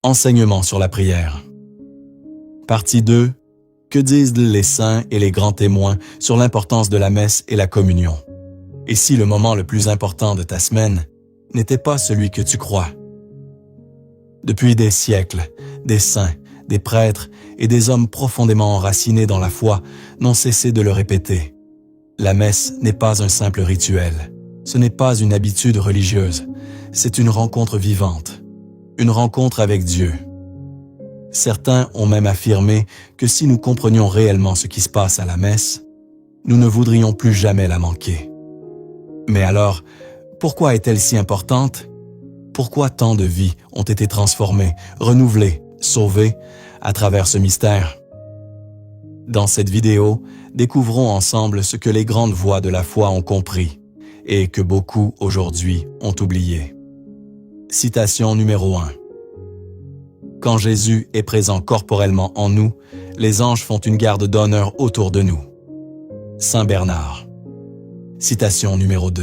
Enseignement sur la prière. Partie 2. Que disent les saints et les grands témoins sur l'importance de la messe et la communion? Et si le moment le plus important de ta semaine n'était pas celui que tu crois? Depuis des siècles, des saints, des prêtres et des hommes profondément enracinés dans la foi n'ont cessé de le répéter. La messe n'est pas un simple rituel. Ce n'est pas une habitude religieuse. C'est une rencontre vivante. Une rencontre avec Dieu. Certains ont même affirmé que si nous comprenions réellement ce qui se passe à la messe, nous ne voudrions plus jamais la manquer. Mais alors, pourquoi est-elle si importante? Pourquoi tant de vies ont été transformées, renouvelées, sauvées à travers ce mystère? Dans cette vidéo, découvrons ensemble ce que les grandes voix de la foi ont compris et que beaucoup aujourd'hui ont oublié. Citation numéro 1. Quand Jésus est présent corporellement en nous, les anges font une garde d'honneur autour de nous. Saint Bernard. Citation numéro 2.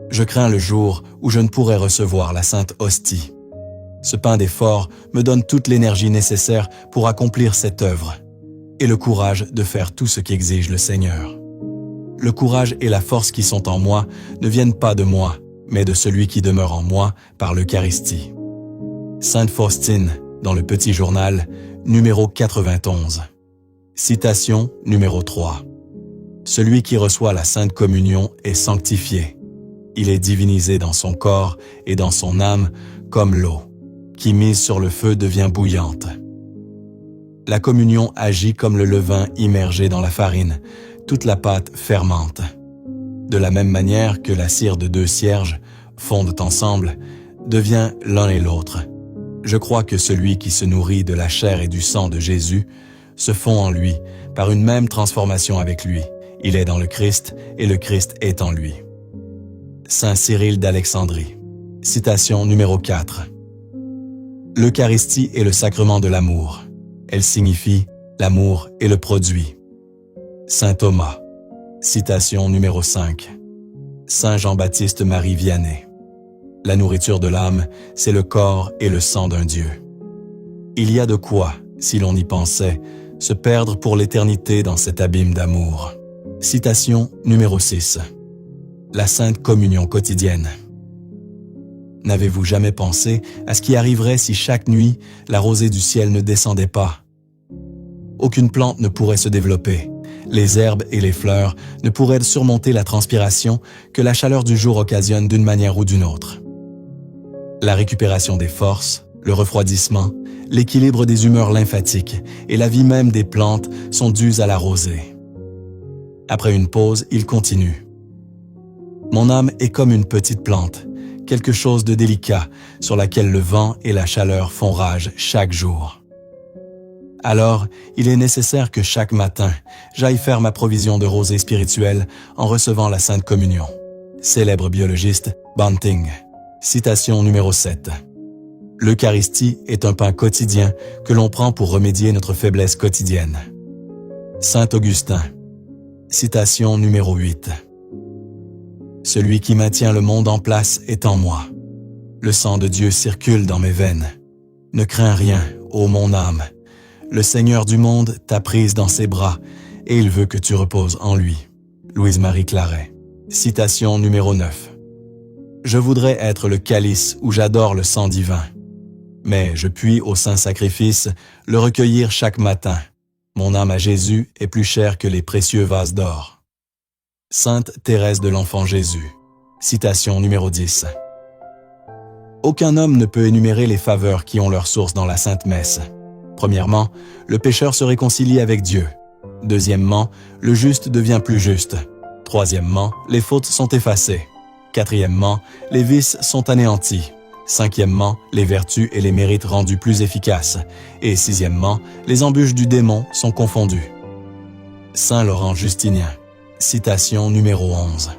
Je crains le jour où je ne pourrai recevoir la Sainte Hostie. Ce pain d'effort me donne toute l'énergie nécessaire pour accomplir cette œuvre et le courage de faire tout ce qu'exige le Seigneur. Le courage et la force qui sont en moi ne viennent pas de moi, mais de celui qui demeure en moi par l'Eucharistie. Sainte Faustine, dans le Petit Journal, numéro 91. Citation numéro 3. Celui qui reçoit la Sainte Communion est sanctifié. Il est divinisé dans son corps et dans son âme comme l'eau, qui mise sur le feu devient bouillante. La communion agit comme le levain immergé dans la farine, toute la pâte fermente. De la même manière que la cire de deux cierges fondent ensemble, devient l'un et l'autre. Je crois que celui qui se nourrit de la chair et du sang de Jésus se fond en lui par une même transformation avec lui. Il est dans le Christ et le Christ est en lui. Saint Cyril d'Alexandrie. Citation numéro 4. L'Eucharistie est le sacrement de l'amour. Elle signifie l'amour est le produit. Saint Thomas. Citation numéro 5. Saint Jean-Baptiste Marie Vianney. La nourriture de l'âme, c'est le corps et le sang d'un Dieu. Il y a de quoi, si l'on y pensait, se perdre pour l'éternité dans cet abîme d'amour. Citation numéro 6. La Sainte Communion quotidienne. N'avez-vous jamais pensé à ce qui arriverait si chaque nuit, la rosée du ciel ne descendait pas? Aucune plante ne pourrait se développer. Les herbes et les fleurs ne pourraient surmonter la transpiration que la chaleur du jour occasionne d'une manière ou d'une autre. La récupération des forces, le refroidissement, l'équilibre des humeurs lymphatiques et la vie même des plantes sont dus à la rosée. Après une pause, il continue. Mon âme est comme une petite plante, quelque chose de délicat sur laquelle le vent et la chaleur font rage chaque jour. Alors, il est nécessaire que chaque matin, j'aille faire ma provision de rosée spirituelle en recevant la Sainte Communion. Célèbre biologiste Banting. Citation numéro 7. L'Eucharistie est un pain quotidien que l'on prend pour remédier notre faiblesse quotidienne. Saint Augustin. Citation numéro 8. Celui qui maintient le monde en place est en moi. Le sang de Dieu circule dans mes veines. Ne crains rien, ô mon âme. Le Seigneur du monde t'a prise dans ses bras et il veut que tu reposes en lui. Louise-Marie Claret. Citation numéro 9. Je voudrais être le calice où j'adore le sang divin. Mais je puis au saint sacrifice le recueillir chaque matin. Mon âme à Jésus est plus chère que les précieux vases d'or. Sainte Thérèse de l'Enfant Jésus. Citation numéro 10. Aucun homme ne peut énumérer les faveurs qui ont leur source dans la Sainte Messe. Premièrement, le pécheur se réconcilie avec Dieu. Deuxièmement, le juste devient plus juste. Troisièmement, les fautes sont effacées. Quatrièmement, les vices sont anéantis. Cinquièmement, les vertus et les mérites rendus plus efficaces. Et sixièmement, les embûches du démon sont confondues. Saint Laurent Justinien. Citation numéro 11.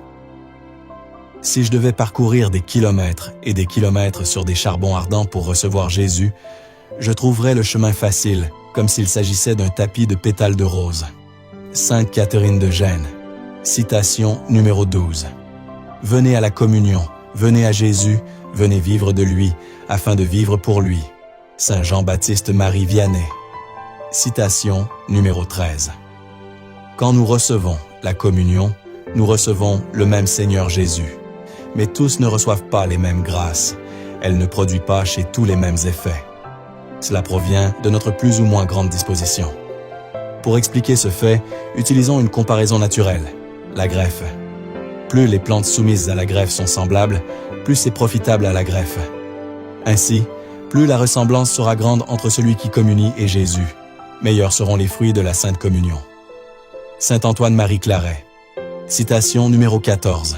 Si je devais parcourir des kilomètres et des kilomètres sur des charbons ardents pour recevoir Jésus, je trouverais le chemin facile, comme s'il s'agissait d'un tapis de pétales de rose. Sainte Catherine de Gênes. Citation numéro 12. Venez à la communion, venez à Jésus, venez vivre de lui, afin de vivre pour lui. Saint Jean-Baptiste Marie Vianney. Citation numéro 13. Quand nous recevons la communion, nous recevons le même Seigneur Jésus. Mais tous ne reçoivent pas les mêmes grâces. Elle ne produit pas chez tous les mêmes effets. Cela provient de notre plus ou moins grande disposition. Pour expliquer ce fait, utilisons une comparaison naturelle, la greffe. Plus les plantes soumises à la greffe sont semblables, plus c'est profitable à la greffe. Ainsi, plus la ressemblance sera grande entre celui qui communie et Jésus, meilleurs seront les fruits de la Sainte Communion. Saint Antoine-Marie Claret. Citation numéro 14.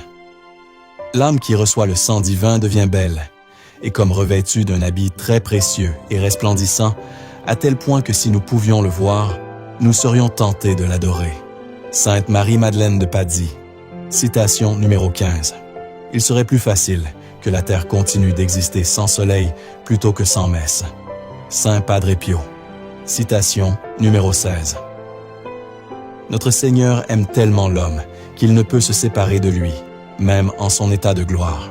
L'âme qui reçoit le sang divin devient belle, et comme revêtue d'un habit très précieux et resplendissant, à tel point que si nous pouvions le voir, nous serions tentés de l'adorer. Sainte Marie-Madeleine de Padzie. Citation numéro 15. Il serait plus facile que la terre continue d'exister sans soleil plutôt que sans messe. Saint Padre Pio. Citation numéro 16. Notre Seigneur aime tellement l'homme qu'il ne peut se séparer de lui, même en son état de gloire.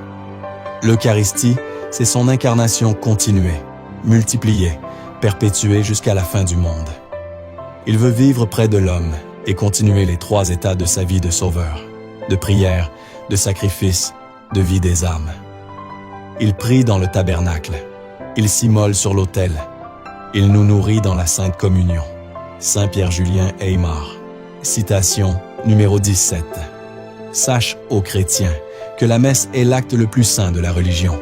L'Eucharistie, c'est son incarnation continuée, multipliée, perpétuée jusqu'à la fin du monde. Il veut vivre près de l'homme et continuer les 3 états de sa vie de sauveur, de prière, de sacrifice, de vie des âmes. Il prie dans le tabernacle, il s'immole sur l'autel, il nous nourrit dans la Sainte Communion. Saint Pierre-Julien Aymar. Citation numéro 17. Sache, ô chrétien, que la messe est l'acte le plus saint de la religion.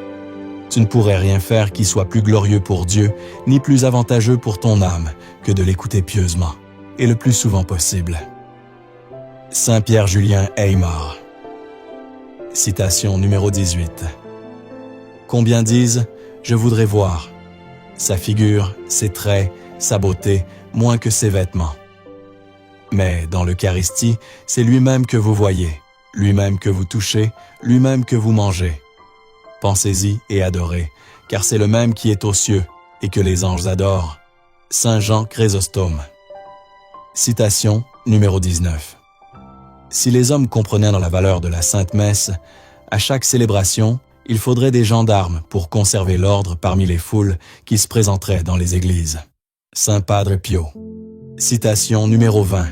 Tu ne pourrais rien faire qui soit plus glorieux pour Dieu, ni plus avantageux pour ton âme, que de l'écouter pieusement, et le plus souvent possible. Saint Pierre-Julien Aymar. Citation numéro 18. Combien disent « Je voudrais voir » sa figure, ses traits, sa beauté, moins que ses vêtements. Mais dans l'Eucharistie, c'est lui-même que vous voyez, lui-même que vous touchez, lui-même que vous mangez. Pensez-y et adorez, car c'est le même qui est aux cieux et que les anges adorent. Saint Jean Chrysostome. Citation numéro 19. Si les hommes comprenaient dans la valeur de la Sainte Messe, à chaque célébration, il faudrait des gendarmes pour conserver l'ordre parmi les foules qui se présenteraient dans les églises. Saint Padre Pio. Citation numéro 20.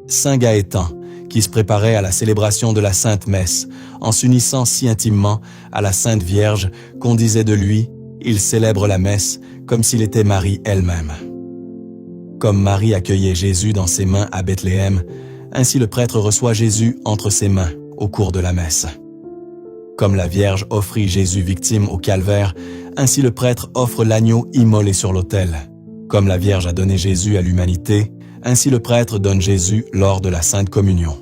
Saint Gaëtan, qui se préparait à la célébration de la Sainte Messe, en s'unissant si intimement à la Sainte Vierge qu'on disait de lui « Il célèbre la messe comme s'il était Marie elle-même ». Comme Marie accueillait Jésus dans ses mains à Bethléem, ainsi le prêtre reçoit Jésus entre ses mains au cours de la messe. Comme la Vierge offrit Jésus victime au calvaire, ainsi le prêtre offre l'agneau immolé sur l'autel. Comme la Vierge a donné Jésus à l'humanité, ainsi le prêtre donne Jésus lors de la Sainte Communion.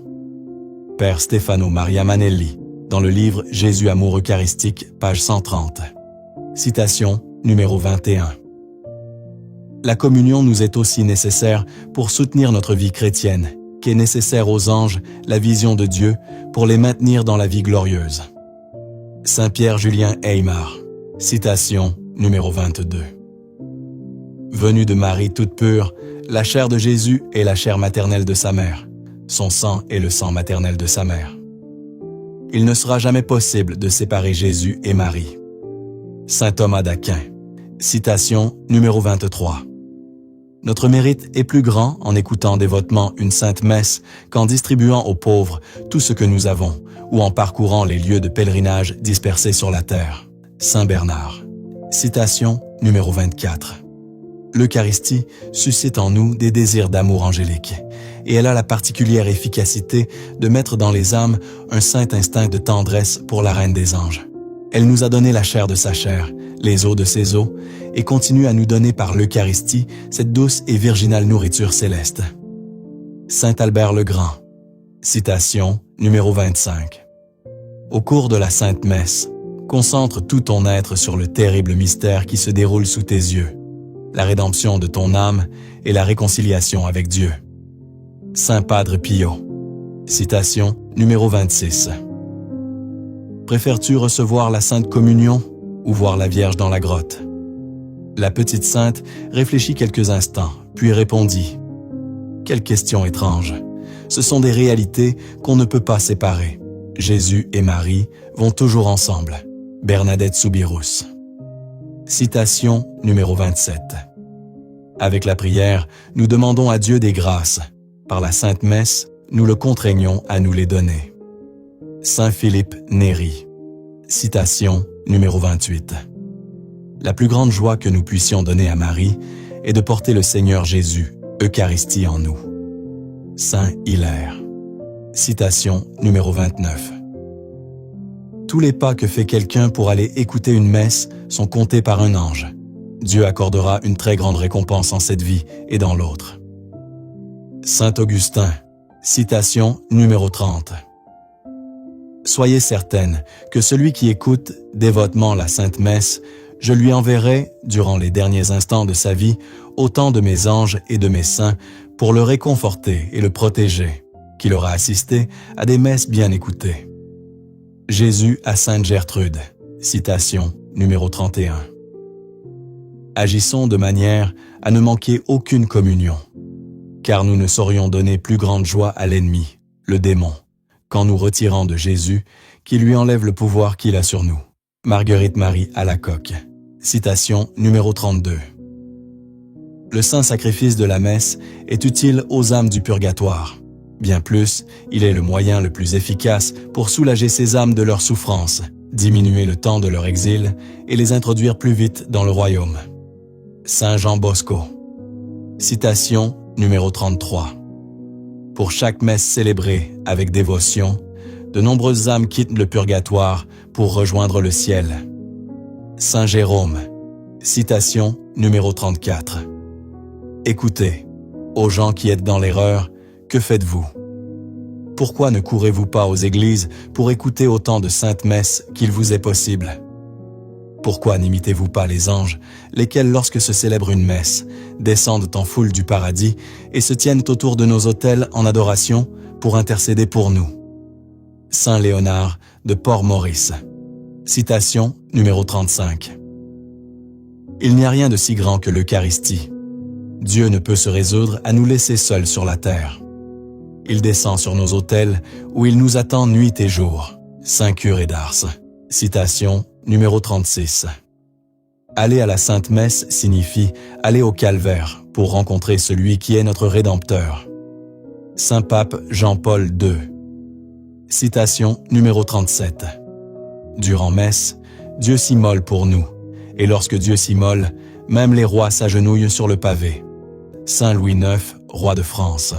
Père Stefano Maria Manelli, dans le livre Jésus amour eucharistique, page 130. Citation numéro 21. La communion nous est aussi nécessaire pour soutenir notre vie chrétienne, qu'est nécessaire aux anges la vision de Dieu pour les maintenir dans la vie glorieuse. Saint Pierre-Julien Aymar. Citation numéro 22. Venue de Marie toute pure, la chair de Jésus est la chair maternelle de sa mère. Son sang est le sang maternel de sa mère. Il ne sera jamais possible de séparer Jésus et Marie. Saint Thomas d'Aquin. Citation numéro 23. Notre mérite est plus grand en écoutant dévotement une sainte messe qu'en distribuant aux pauvres tout ce que nous avons ou en parcourant les lieux de pèlerinage dispersés sur la terre. Saint Bernard. Citation numéro 24. L'Eucharistie suscite en nous des désirs d'amour angélique, et elle a la particulière efficacité de mettre dans les âmes un saint instinct de tendresse pour la Reine des Anges. Elle nous a donné la chair de sa chair, les os de ses os, et continue à nous donner par l'Eucharistie cette douce et virginale nourriture céleste. Saint Albert le Grand. Citation numéro 25. Au cours de la Sainte Messe, concentre tout ton être sur le terrible mystère qui se déroule sous tes yeux, la rédemption de ton âme et la réconciliation avec Dieu. Saint Padre Pio. Citation numéro 26. Préfères-tu recevoir la Sainte Communion ou voir la Vierge dans la grotte? La petite sainte réfléchit quelques instants, puis répondit « Quelle question étrange! Ce sont des réalités qu'on ne peut pas séparer. Jésus et Marie vont toujours ensemble. Bernadette Soubirous. Citation numéro 27. Avec la prière, nous demandons à Dieu des grâces. Par la Sainte Messe, nous le contraignons à nous les donner. Saint Philippe Néri. Citation numéro 28. La plus grande joie que nous puissions donner à Marie est de porter le Seigneur Jésus, Eucharistie en nous. Saint Hilaire. Citation numéro 29. Tous les pas que fait quelqu'un pour aller écouter une messe sont comptés par un ange. Dieu accordera une très grande récompense en cette vie et dans l'autre. Saint Augustin. Citation numéro 30. Soyez certaine que celui qui écoute dévotement la Sainte Messe, je lui enverrai, durant les derniers instants de sa vie, autant de mes anges et de mes saints pour le réconforter et le protéger, qu'il aura assisté à des messes bien écoutées. Jésus à Sainte Gertrude. Citation numéro 31. Agissons de manière à ne manquer aucune communion, car nous ne saurions donner plus grande joie à l'ennemi, le démon, qu'en nous retirant de Jésus, qui lui enlève le pouvoir qu'il a sur nous. Marguerite Marie Alacoque. Citation numéro 32. Le saint sacrifice de la messe est utile aux âmes du purgatoire. Bien plus, il est le moyen le plus efficace pour soulager ces âmes de leurs souffrances, diminuer le temps de leur exil et les introduire plus vite dans le royaume. Saint Jean Bosco. Citation numéro 33. Pour chaque messe célébrée avec dévotion, de nombreuses âmes quittent le purgatoire pour rejoindre le ciel. Saint Jérôme. Citation numéro 34. Écoutez, aux gens qui êtes dans l'erreur, que faites-vous? Pourquoi ne courez-vous pas aux églises pour écouter autant de saintes messes qu'il vous est possible? Pourquoi n'imitez-vous pas les anges, lesquels, lorsque se célèbre une messe, descendent en foule du paradis et se tiennent autour de nos autels en adoration pour intercéder pour nous? Saint Léonard de Port-Maurice. Citation numéro 35. Il n'y a rien de si grand que l'Eucharistie. Dieu ne peut se résoudre à nous laisser seuls sur la terre. Il descend sur nos autels où il nous attend nuit et jour. Saint Curé d'Ars. Citation numéro 36. Aller à la Sainte Messe signifie aller au calvaire pour rencontrer celui qui est notre Rédempteur. Saint Pape Jean-Paul II. Citation numéro 37. Durant messe, Dieu s'immole pour nous, et lorsque Dieu s'immole, même les rois s'agenouillent sur le pavé. Saint Louis IX, roi de France.